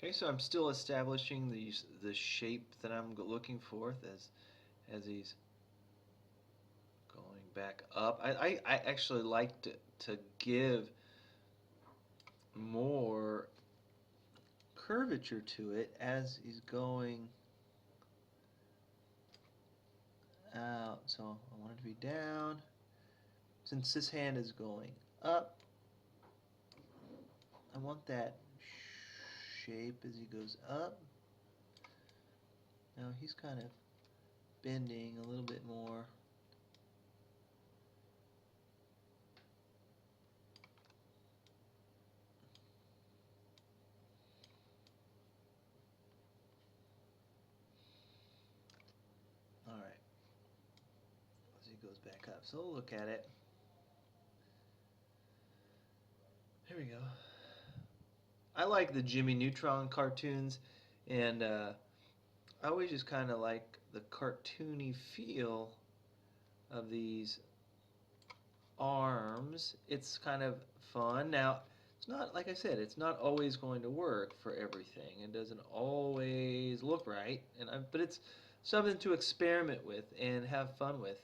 Okay, so I'm still establishing the shape that I'm looking for as he's going back up. I actually like to give more curvature to it as he's going out. So I want it to be down. Since this hand is going up, I want that shape as he goes up. Now he's kind of bending a little bit more. All right, as he goes back up. So we'll look at it. Here we go. I like the Jimmy Neutron cartoons, and I always just kind of like the cartoony feel of these arms. It's kind of fun. Now, it's not, like I said, it's not always going to work for everything. It doesn't always look right, but it's something to experiment with and have fun with.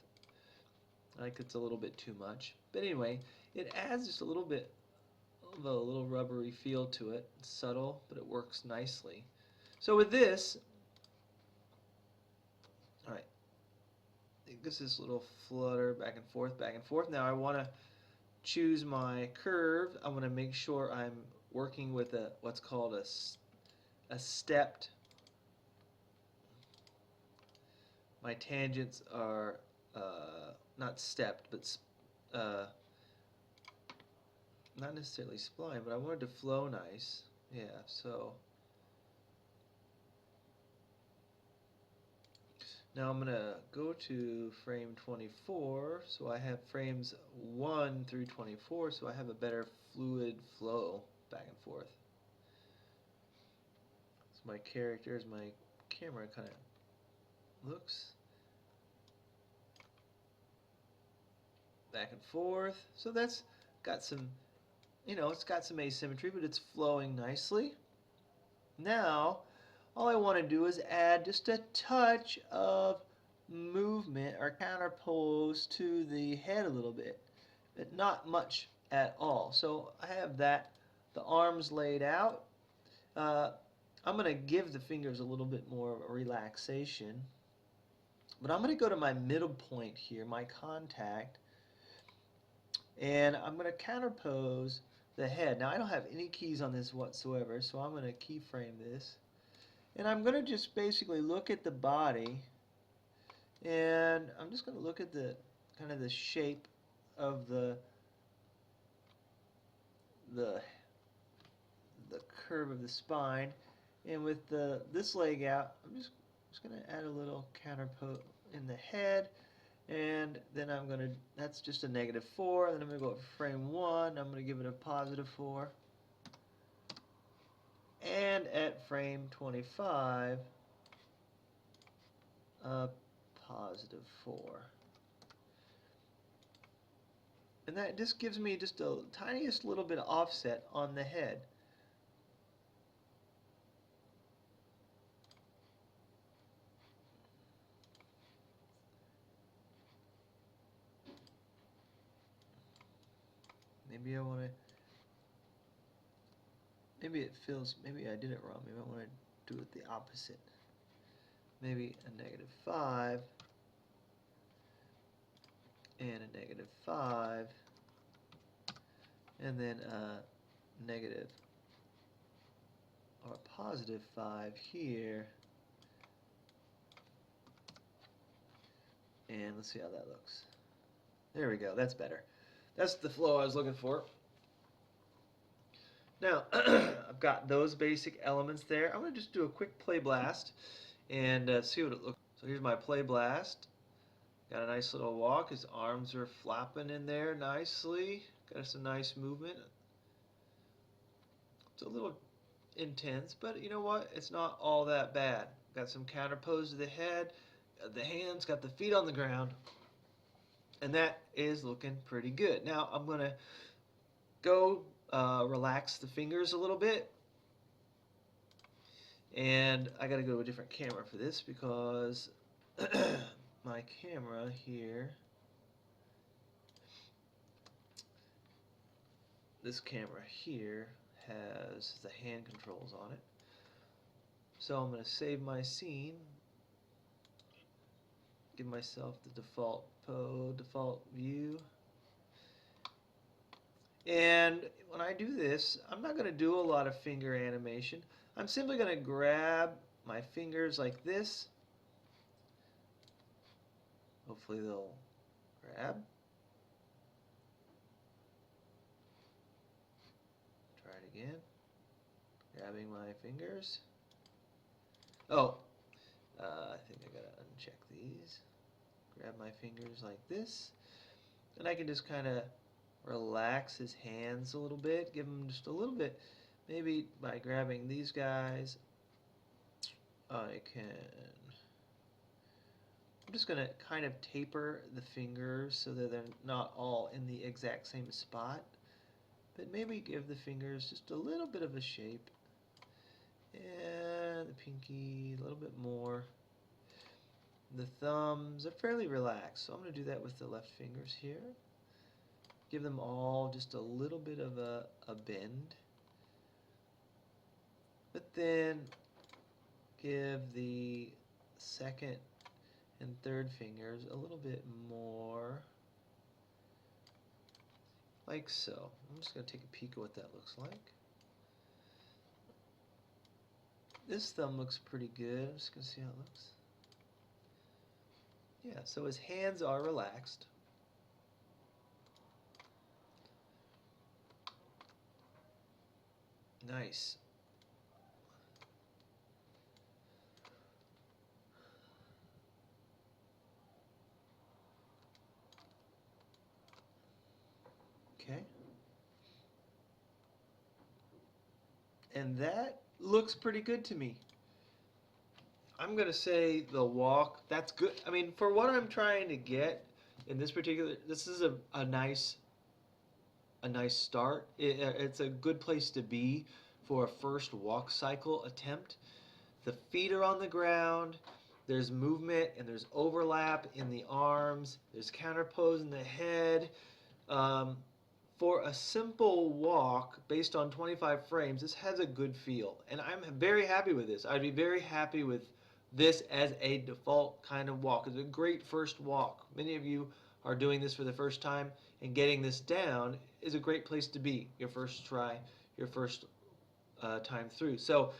Like it's a little bit too much. But anyway, it adds just a little bit of a little rubbery feel to it. It's subtle, but it works nicely. So with this, all right, it gives this little flutter back and forth, back and forth. Now I want to choose my curve. I want to make sure I'm working with what's called a stepped. My tangents are not stepped, but not necessarily spline, but I wanted to flow nice. Yeah, so now I'm going to go to frame 24, so I have frames 1 through 24, so I have a better fluid flow back and forth. So my characters, my camera kind of looks back and forth. So that's got some, it's got some asymmetry, but it's flowing nicely. Now, all I want to do is add just a touch of movement or counterpose to the head a little bit, but not much at all. So I have that, the arms laid out. I'm going to give the fingers a little bit more relaxation, but I'm going to go to my middle point here, my contact, and I'm going to counterpose the head. Now I don't have any keys on this whatsoever, so I'm going to keyframe this. And I'm going to just basically look at the body, and I'm just going to look at the kind of the shape of the curve of the spine. And with this leg out, I'm just going to add a little counterpose in the head. And then I'm going to, that's just a -4. Then I'm going to go to frame 1. I'm going to give it a +4. And at frame 25, a +4. And that just gives me just a tiniest little bit of offset on the head. Maybe I want to, maybe it feels, maybe I did it wrong. Maybe I want to do it the opposite. Maybe a -5 and a -5 and then a negative or a +5 here. And let's see how that looks. There we go, that's better. That's the flow I was looking for. Now, I've got those basic elements there. I'm going to just do a quick play blast and see what it looks like. So here's my play blast. Got a nice little walk. His arms are flapping in there nicely. Got some nice movement. It's a little intense, but you know what? It's not all that bad. Got some counterpose to the head, the hands, got the feet on the ground, and that is looking pretty good. Now I'm going to go relax the fingers a little bit. And I gotta go to a different camera for this because my camera here, this camera here has the hand controls on it. So I'm going to save my scene, give myself the default view. And when I do this, I'm not going to do a lot of finger animation. I'm simply going to grab my fingers like this. Hopefully they'll grab. Try it again. Grabbing my fingers. Oh, I think I gotta uncheck these. Grab my fingers like this. And I can just kind of relax his hands a little bit. Give him just a little bit. Maybe by grabbing these guys, I can... I'm just going to kind of taper the fingers so that they're not all in the exact same spot. But maybe give the fingers just a little bit of a shape. And the pinky a little bit more. The thumbs are fairly relaxed, so I'm going to do that with the left fingers here. Give them all just a little bit of a bend. But then give the second and third fingers a little bit more, like so. I'm just going to take a peek at what that looks like. This thumb looks pretty good. I'm just going to see how it looks. Yeah, so his hands are relaxed. Nice. Okay. And that looks pretty good to me. I'm going to say the walk, that's good. I mean, for what I'm trying to get in this particular, this is a nice start. It's a good place to be for a first walk cycle attempt. The feet are on the ground. There's movement and there's overlap in the arms. There's counterpose in the head. For a simple walk based on 25 frames, this has a good feel. And I'm very happy with this. I'd be very happy with this as a default kind of walk. It's a great first walk. Many of you are doing this for the first time, and getting this down is a great place to be. Your first try, your first time through. So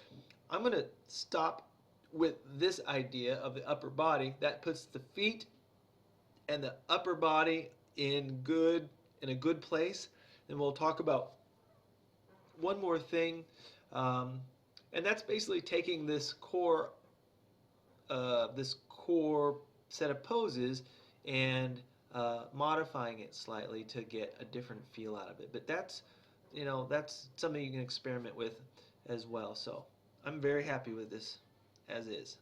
I'm going to stop with this idea of the upper body. That puts the feet and the upper body in a good place. And we'll talk about one more thing, and that's basically taking this core set of poses and modifying it slightly to get a different feel out of it. But that's something you can experiment with as well. So I'm very happy with this as is.